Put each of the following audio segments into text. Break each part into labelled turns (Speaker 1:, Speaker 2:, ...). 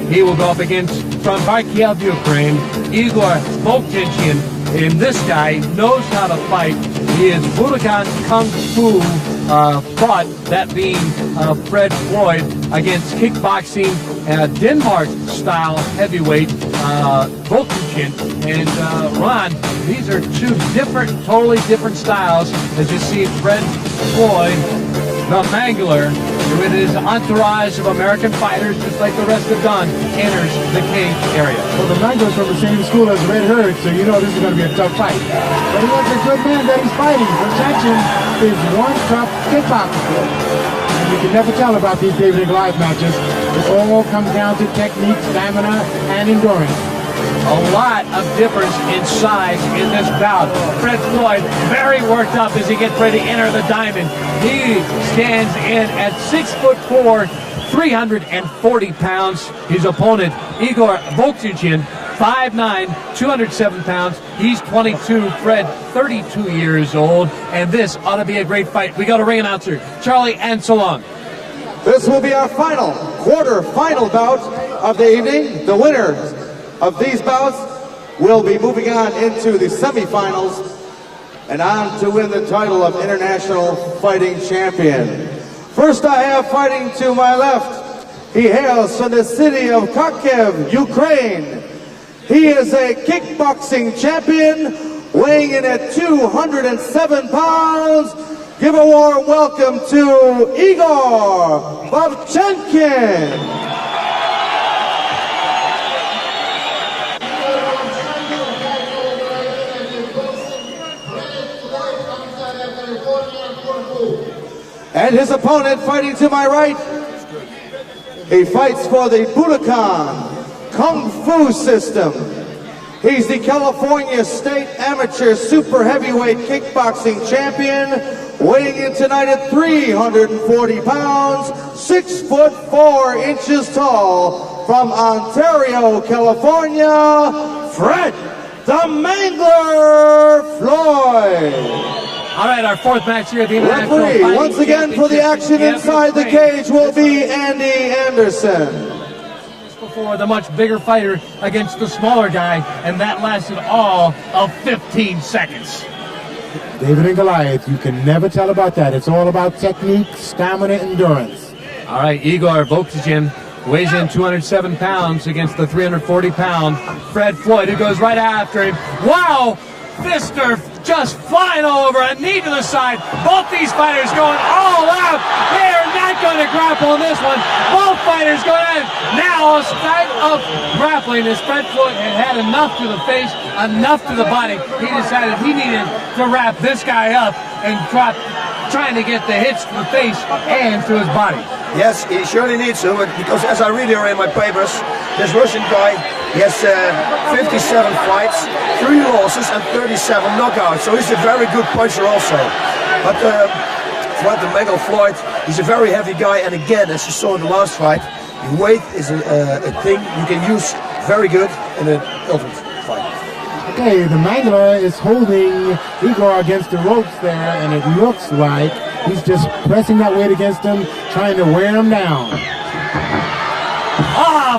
Speaker 1: He will go up against, from Kharkiv, Ukraine, Igor Volkjian. And this guy knows how to fight. He is Budokan Kung Fu fought, that being Fred Floyd, against kickboxing Denmark-style heavyweight Volkjian and Ron. These are two totally different styles. As you see, Fred Floyd, the Mangler, with his entourage of American fighters, just like the rest have done, enters the cage area.
Speaker 2: Well, the Mangler's from the same school as Red Herd, so you know this is going to be a tough fight. But he has a good man that he's fighting. Protection is one tough kickboxer. And you can never tell about these David and Goliath matches. It all comes down to technique, stamina, and endurance.
Speaker 1: A lot of difference in size in this bout. Fred Floyd very worked up as he gets ready to enter the diamond. He stands in at 6'4", 340 pounds. His opponent, Igor Volkjian, 5'9", 207 pounds. He's 22, Fred 32 years old, and this ought to be a great fight. We go to ring announcer Charlie Anselon.
Speaker 3: This will be our quarter-final bout of the evening. The winner of these bouts will be moving on into the semifinals and on to win the title of International Fighting Champion. First I have fighting to my left. He hails from the city of Kharkiv, Ukraine. He is a kickboxing champion, weighing in at 207 pounds. Give a warm welcome to Igor Volkjian. And his opponent fighting to my right, he fights for the Budokan Kung Fu system. He's the California State Amateur Super Heavyweight Kickboxing Champion, weighing in tonight at 340 pounds, 6'4" tall, from Ontario, California, Fred the Mangler Floyd.
Speaker 1: All right, our fourth match here at the International
Speaker 3: Referee,
Speaker 1: Fighting
Speaker 3: once again for the action inside the cage, will be Andy Anderson.
Speaker 1: Before, the much bigger fighter against the smaller guy, and that lasted all of 15 seconds.
Speaker 2: David and Goliath, you can never tell about that. It's all about technique, stamina, endurance.
Speaker 1: All right, Igor Volkjian weighs in 207 pounds against the 340-pound Fred Floyd, who goes right after him. Wow! Fister just flying all over, a knee to the side. Both these fighters going all out. They are not going to grapple in this one. Both fighters going at it. Now, a start of grappling as Fred Floyd had enough to the face, enough to the body. He decided he needed to wrap this guy up and trying to get the hits to the face and to his body.
Speaker 4: Yes, he surely needs to, because as I read here in my papers, this Russian guy, he has 57 fights, 3 losses and 37 knockouts, so he's a very good puncher also. But Fred the Mangler Floyd, he's a very heavy guy, and again, as you saw in the last fight, weight is a thing you can use very good in an ultimate fight.
Speaker 2: Okay, the Mangler is holding Igor against the ropes there, and it looks like he's just pressing that weight against him, trying to wear him down.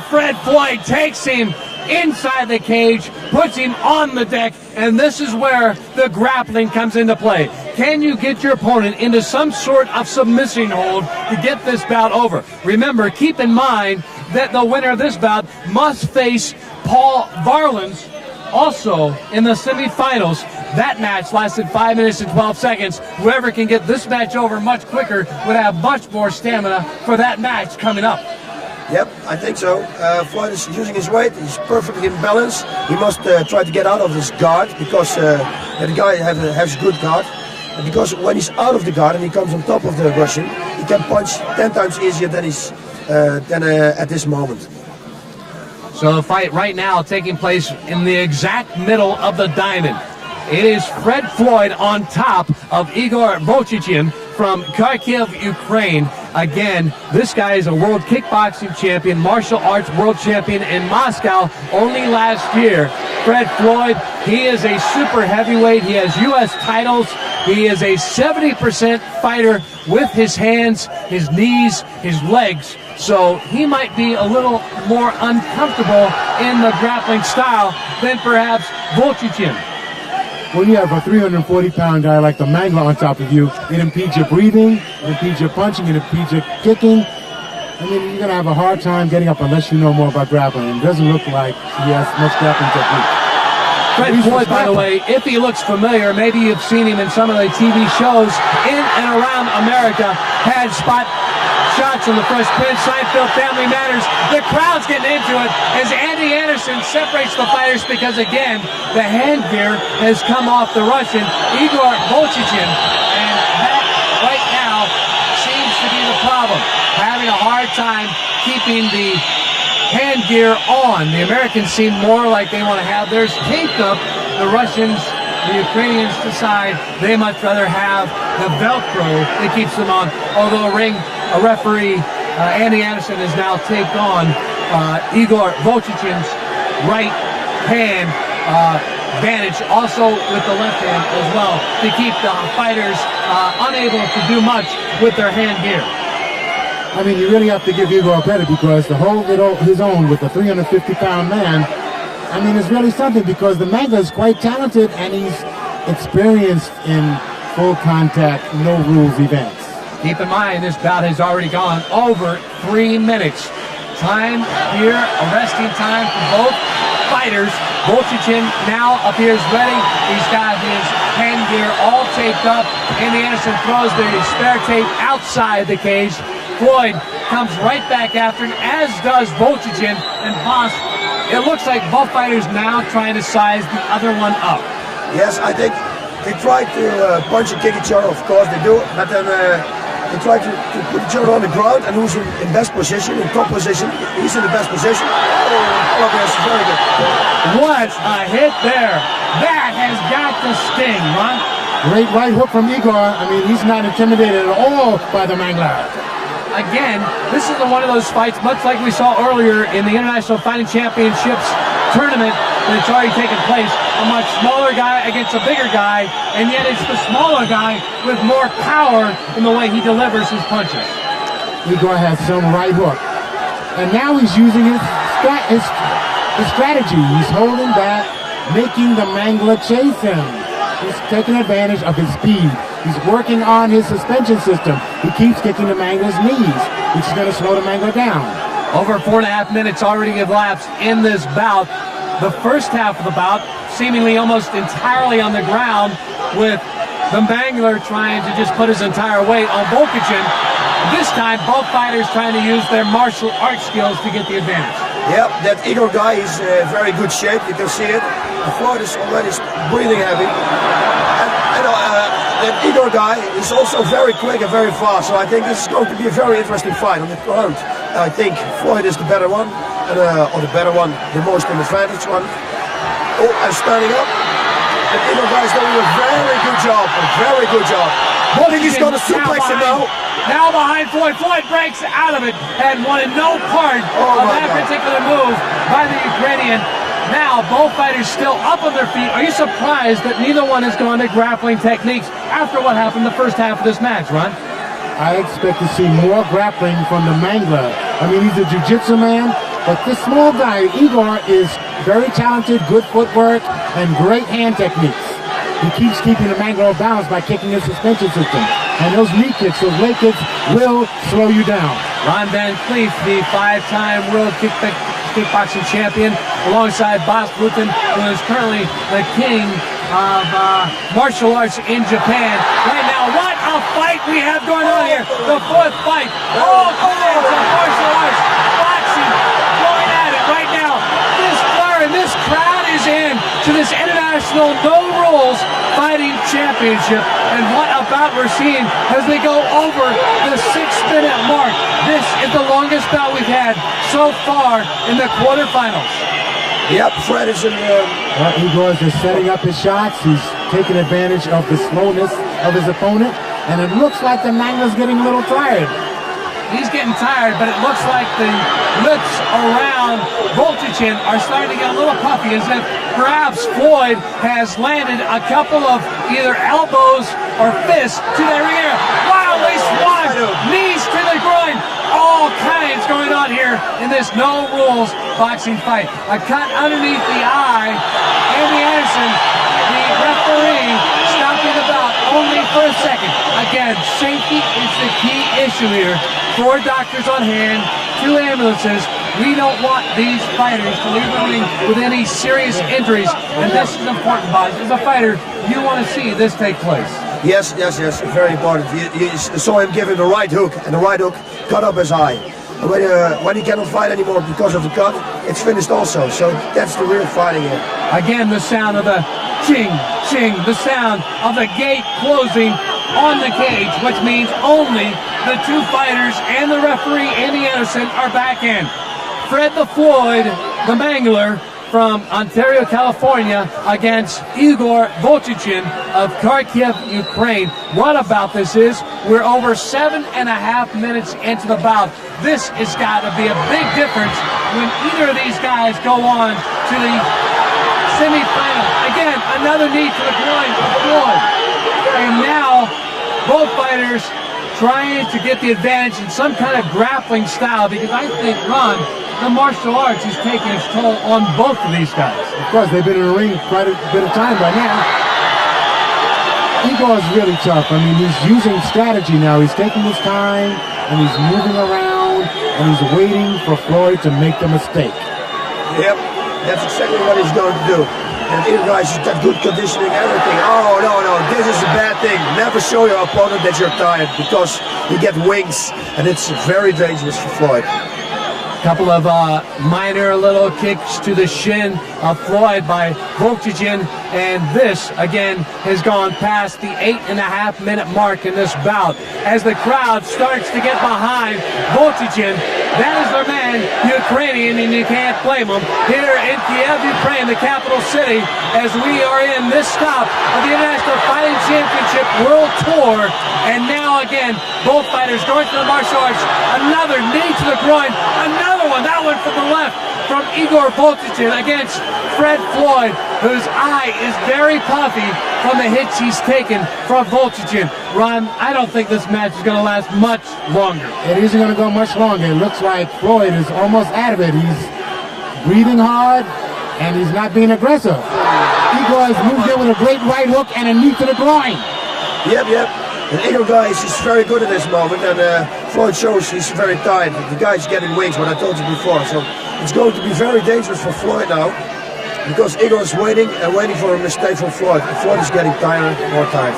Speaker 1: Fred Floyd takes him inside the cage, puts him on the deck, and this is where the grappling comes into play. Can you get your opponent into some sort of submission hold to get this bout over? Remember, keep in mind that the winner of this bout must face Paul Varlins also in the semifinals. That match lasted 5 minutes and 12 seconds. Whoever can get this match over much quicker would have much more stamina for that match coming up.
Speaker 4: Yep, I think so. Floyd is using his weight. He's perfectly in balance. He must try to get out of his guard, because the guy has good guard. And because when he's out of the guard and he comes on top of the Russian, he can punch 10 times easier than at this moment.
Speaker 1: So the fight right now taking place in the exact middle of the diamond. It is Fred Floyd on top of Igor Volkjian from Kharkiv, Ukraine. Again, this guy is a world kickboxing champion, martial arts world champion in Moscow only last year. Fred Floyd, he is a super heavyweight. He has U.S. titles. He is a 70% fighter with his hands, his knees, his legs. So he might be a little more uncomfortable in the grappling style than perhaps Volchichin.
Speaker 2: When you have a 340-pound guy like the Mangler on top of you, it impedes your breathing, it impedes your punching, it impedes your kicking. I mean, you're going to have a hard time getting up unless you know more about grappling. It doesn't look like he has much grappling technique.
Speaker 1: Fred Floyd, by the way, if he looks familiar, maybe you've seen him in some of the TV shows in and around America, had spot shots on the Fresh Prince, Seinfeld, Family Matters. The crowd's getting into it as Andy Anderson separates the fighters because, again, the hand gear has come off the Russian, Igor Volchichin, and that right now seems to be the problem. Having a hard time keeping the hand gear on. The Americans seem more like they want to have theirs taped up. The Russians, the Ukrainians decide they much rather have the Velcro that keeps them on. Although a referee, Andy Anderson, has now taped on Igor Volchichin's right hand bandage, also with the left hand as well, to keep the fighters unable to do much with their hand gear.
Speaker 2: I mean, you really have to give Igor credit because to hold it his own with a 350-pound man, I mean, it's really something because the Mangler is quite talented and he's experienced in full contact, no rules events.
Speaker 1: Keep in mind, this bout has already gone over 3 minutes. Time here, a resting time for both fighters. Volchichin now appears ready. He's got his hand gear all taped up. Andy Anderson throws the spare tape outside the cage. Floyd comes right back after him, as does Volchichin and Boss. It looks like both fighters now trying to size the other one up.
Speaker 4: Yes, I think they try to punch and kick each other, of course they do, but then they try to put each other on the ground, and who's in best position, in top position, he's in the best position. Oh, that's very good.
Speaker 1: What a hit there. That has got to sting, Ron.
Speaker 2: Great right hook from Igor. I mean, he's not intimidated at all by the Mangler.
Speaker 1: Again, this is one of those fights, much like we saw earlier in the International Fighting Championships tournament that's already taken place. A much smaller guy against a bigger guy, and yet it's the smaller guy with more power in the way he delivers his punches.
Speaker 2: Igor has some right hook. And now he's using his strategy. He's holding back, making the Mangler chase him. He's taking advantage of his speed. He's working on his suspension system. He keeps kicking the Mangler's knees, which is going to slow the Mangler down.
Speaker 1: Over 4.5 minutes already elapsed in this bout. The first half of the bout seemingly almost entirely on the ground, with the Mangler trying to just put his entire weight on Volchichin. This time, both fighters trying to use their martial arts skills to get the advantage.
Speaker 4: Yeah, that Igor guy is in very good shape. You can see it. The Floyd is already breathing heavy. And that Igor guy is also very quick and very fast. So I think this is going to be a very interesting fight on the ground. I think Floyd is the better one, or the better one, the most advantage one. Oh, I'm standing up. And Igor guy is doing a very good job. A very good job. I think he's going to suplex him now.
Speaker 1: Now behind Floyd. Floyd breaks out of it and wanted no part of that particular move by the Ukrainian. Now, both fighters still up on their feet. Are you surprised that neither one has gone to grappling techniques after what happened the first half of this match, Ron?
Speaker 2: I expect to see more grappling from the Mangler. I mean, he's a jiu-jitsu man, but this small guy, Igor, is very talented, good footwork, and great hand techniques. He keeps keeping the Mangler balanced by kicking his suspension system. And those knee kicks, those leg kicks, will slow you down.
Speaker 1: Ron Van Cleef, the 5-time world kickboxing champion, alongside Bas Rutten, who is currently the king of martial arts in Japan. Right now, what a fight we have going on here. The fourth fight. All kinds of martial arts, boxing, going at it right now. This flare and this crowd is in to this international no rules fighting championship. And what about we're seeing as they go over the 6-minute mark. This is the longest bout we've had so far in the quarterfinals.
Speaker 4: Yep, Fred is in the...
Speaker 2: Igor is just setting up his shots. He's taking advantage of the slowness of his opponent. And it looks like the Mangler's getting a little tired.
Speaker 1: He's getting tired, but it looks like the lips around Voltichin are starting to get a little puffy, as if perhaps Floyd has landed a couple of either elbows or fists to the rear. Wildly swung, knees to the groin. All kinds going on here in this no rules boxing fight. A cut underneath the eye. Andy Anderson, the referee, stopping the bout only for a second. Again, safety is the key issue here. 4 doctors on hand, 2 ambulances. We don't want these fighters to leave the ring with any serious injuries, and this is important, Boz. As a fighter, you want to see this take place.
Speaker 4: Yes, very important. You saw him give him the right hook, and the right hook cut up his eye. And when he cannot fight anymore because of the cut, it's finished also. So that's the real fighting here.
Speaker 1: Again, the sound of the ching, ching, the sound of the gate closing on the cage, which means only the 2 fighters and the referee, Andy Anderson, are back in. Fred the Floyd, the Mangler, from Ontario, California, against Igor Voltichin of Kharkiv, Ukraine. What about this is, we're over 7.5 minutes into the bout. This has got to be a big difference when either of these guys go on to the semifinal. Again, another knee to the groin of Floyd. And now, both fighters trying to get the advantage in some kind of grappling style, because I think, Ron, the martial arts is taking its toll on both of these guys.
Speaker 2: Of course, they've been in the ring quite a bit of time by now. Igor is really tough. I mean, he's using strategy now. He's taking his time, and he's moving around, and he's waiting for Floyd to make the mistake.
Speaker 4: Yep, that's exactly what he's going to do. And you guys, that good conditioning, everything. Oh, no, this is a bad thing. Never show your opponent that you're tired, because you get wings, and it's very dangerous for Floyd.
Speaker 1: Couple of minor little kicks to the shin of Floyd by Voltichin, and this again has gone past the 8.5 minute mark in this bout. As the crowd starts to get behind Voltichin, that is their man, Ukrainian, and you can't blame him. Here in Kiev, Ukraine, the capital city, as we are in this stop of the International Fighting Championship World Tour, and now again, both fighters going to the martial arts. Another knee to the groin, another one, that one from the left, from Igor Voltichin against Fred Floyd, whose eye is very puffy from the hits he's taken from Voltichin. Ron, I don't think this match is going to last much longer.
Speaker 2: It isn't going to go much longer. It looks like Floyd is almost out of it. He's breathing hard, and he's not being aggressive. Igor has moved in with a great right hook and a knee to the groin.
Speaker 4: Yep. And Igor guys is very good at this moment, and Floyd shows he's very tired. The guy's getting wings, what I told you before. So it's going to be very dangerous for Floyd now, because Igor is waiting for a mistake from Floyd. And Floyd is getting tired, more tired.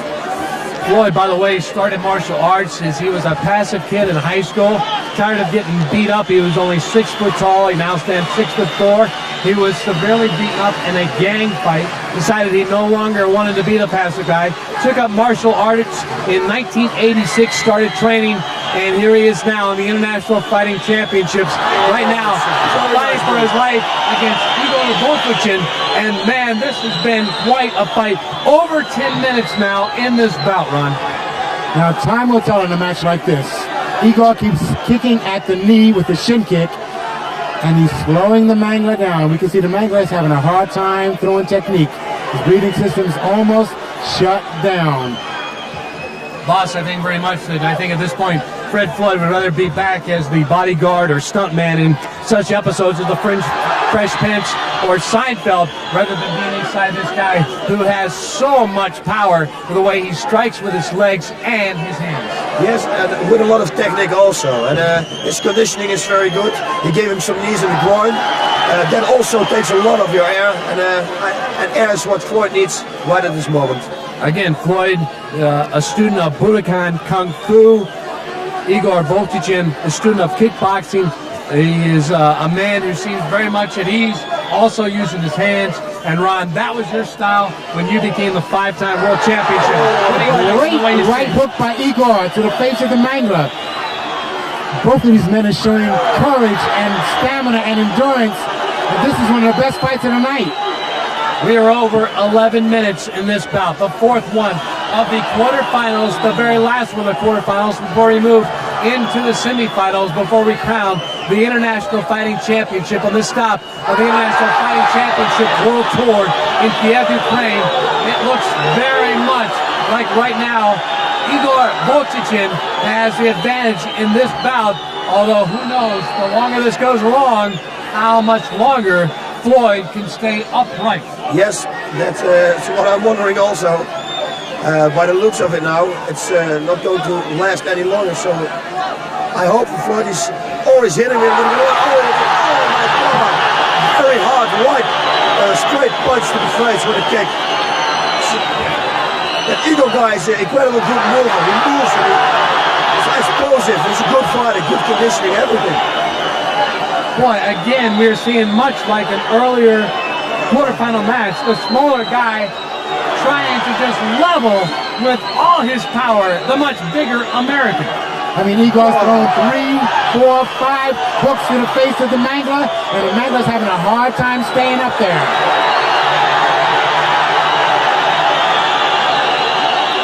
Speaker 1: Floyd, by the way, started martial arts as he was a passive kid in high school. Tired of getting beat up. He was only 6 foot tall. He now stands 6'4". He was severely beaten up in a gang fight. Decided he no longer wanted to be the passive guy. Took up martial arts in 1986. Started training, and here he is now in the International Fighting Championships. Right now, fighting for his life against Igor Voltichin. And man, this has been quite a fight. Over 10 minutes now in this bout, Ron.
Speaker 2: Now, time will tell in a match like this. Igor keeps kicking at the knee with the shin kick, and he's slowing the Mangler down. We can see the Mangler is having a hard time throwing technique. His breathing system's almost shut down.
Speaker 1: Boss, I think very much that I think at this point, Fred Floyd would rather be back as the bodyguard or stuntman in such episodes of The Fresh Prince or Seinfeld, rather than being inside this guy who has so much power with the way he strikes with his legs and his hands.
Speaker 4: Yes, and with a lot of technique also. And his conditioning is very good. He gave him some knees in the groin. That also takes a lot of your air, and air is what Floyd needs right at this moment.
Speaker 1: Again, Floyd, a student of Budokan Kung Fu. Igor Voltichin, a student of kickboxing. He is a man who seems very much at ease, also using his hands. And Ron, that was your style when you became the 5-time world championship.
Speaker 2: Great right hook by Igor to the face of the Mangler. Both of these men are showing courage and stamina and endurance. And this is one of the best fights of the night.
Speaker 1: We are over 11 minutes in this bout, the 4th one of the quarterfinals, the very last one of the quarterfinals before we move into the semifinals before we crown the International Fighting Championship on this stop of the International Fighting Championship World Tour in Kiev, Ukraine. It looks very much like right now Igor Volchichin has the advantage in this bout, although who knows, the longer this goes along, how much longer Floyd can stay upright.
Speaker 4: Yes, that's what I'm wondering also. By the looks of it now, it's not going to last any longer, so I hope Floyd is always hitting him. Oh my God! Very hard, right, straight punch to the face with a kick. That Eagle guy is an incredible good mover. He moves and he's explosive. He's a good fighter, good conditioning, everything.
Speaker 1: Boy, again, we're seeing much like an earlier quarterfinal match. The smaller guy trying to just level with all his power the much bigger American.
Speaker 2: I mean, Igor's thrown 3, 4, 5 hooks to the face of the Mangler, and the Mangler's having a hard time staying up there.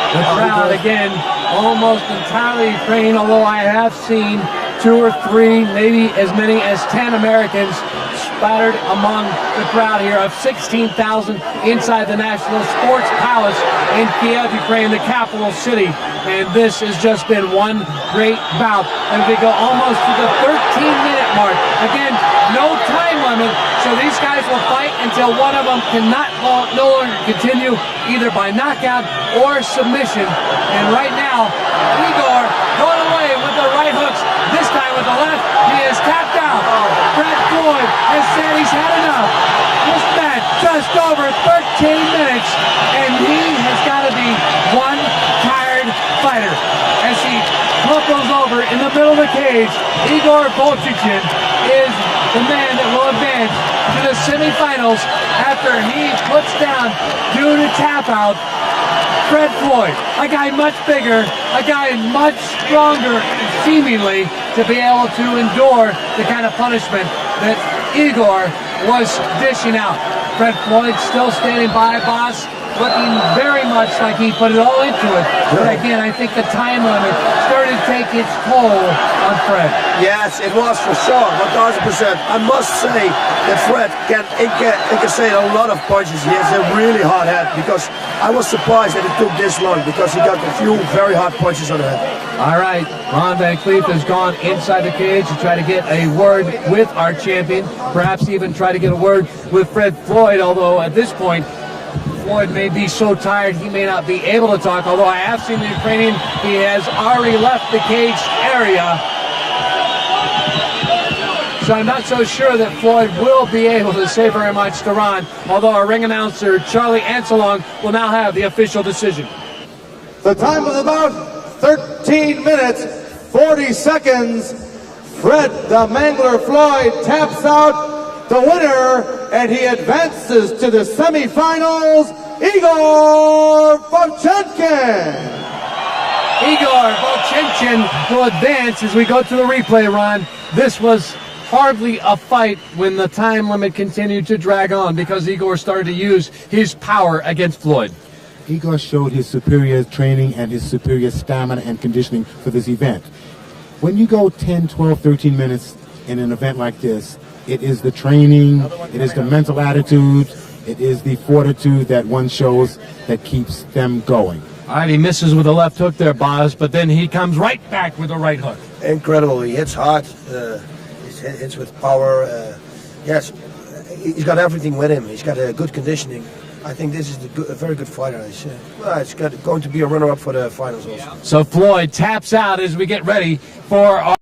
Speaker 1: The crowd, again, almost entirely Ukraine, although I have seen 2 or 3, maybe as many as 10 Americans spattered among the crowd here of 16,000 inside the National Sports Palace in Kiev, Ukraine, the capital city. And this has just been one great bout. And we go almost to the 13-minute mark. Again, no time limit, so these guys will fight until one of them cannot no longer continue, either by knockout or submission. And right now, Igor going away with the right hooks, this time with the left. He is tapped out. Fred Floyd has said he's had enough. This match just over 13 minutes, and he has got to be one tired fighter. As he buckles over in the middle of the cage, Igor Volchichin is the man that will advance to the semifinals after he puts down, due to tap out, Fred Floyd, a guy much bigger, a guy much stronger, seemingly, to be able to endure the kind of punishment that Igor was dishing out. Fred Floyd still standing by, boss, looking very much like he put it all into it. But again, I think the time limit started to take its toll on Fred.
Speaker 4: Yes, it was for sure, 1,000%. I must say that Fred can incassate a lot of punches. He has a really hard head, because I was surprised that it took this long, because he got a few very hard punches on the head.
Speaker 1: All right, Ron Van Cleef has gone inside the cage to try to get a word with our champion, perhaps even try to get a word with Fred Floyd, although at this point, Floyd may be so tired he may not be able to talk, although I have seen the Ukrainian, he has already left the cage area. So I'm not so sure that Floyd will be able to say very much to Ron, although our ring announcer, Charlie Anselong, will now have the official decision.
Speaker 3: The time is about 13 minutes, 40 seconds. Fred the Mangler Floyd taps out the winner, and he advances to the semifinals, Igor Volchichin.
Speaker 1: Igor Volchichin will advance as we go to the replay, Ron. This was hardly a fight when the time limit continued to drag on, because Igor started to use his power against Floyd.
Speaker 2: Igor showed his superior training and his superior stamina and conditioning for this event. When you go 10, 12, 13 minutes in an event like this, it is the training, it is the mental attitude, it is the fortitude that one shows that keeps them going.
Speaker 1: All right, he misses with a left hook there, Boz, but then he comes right back with a right hook.
Speaker 4: Incredible. He hits hard. He hits with power. Yes, he's got everything with him. He's got a good conditioning. I think this is a very good fighter. He's going to be a runner-up for the finals also.
Speaker 1: So Floyd taps out as we get ready for our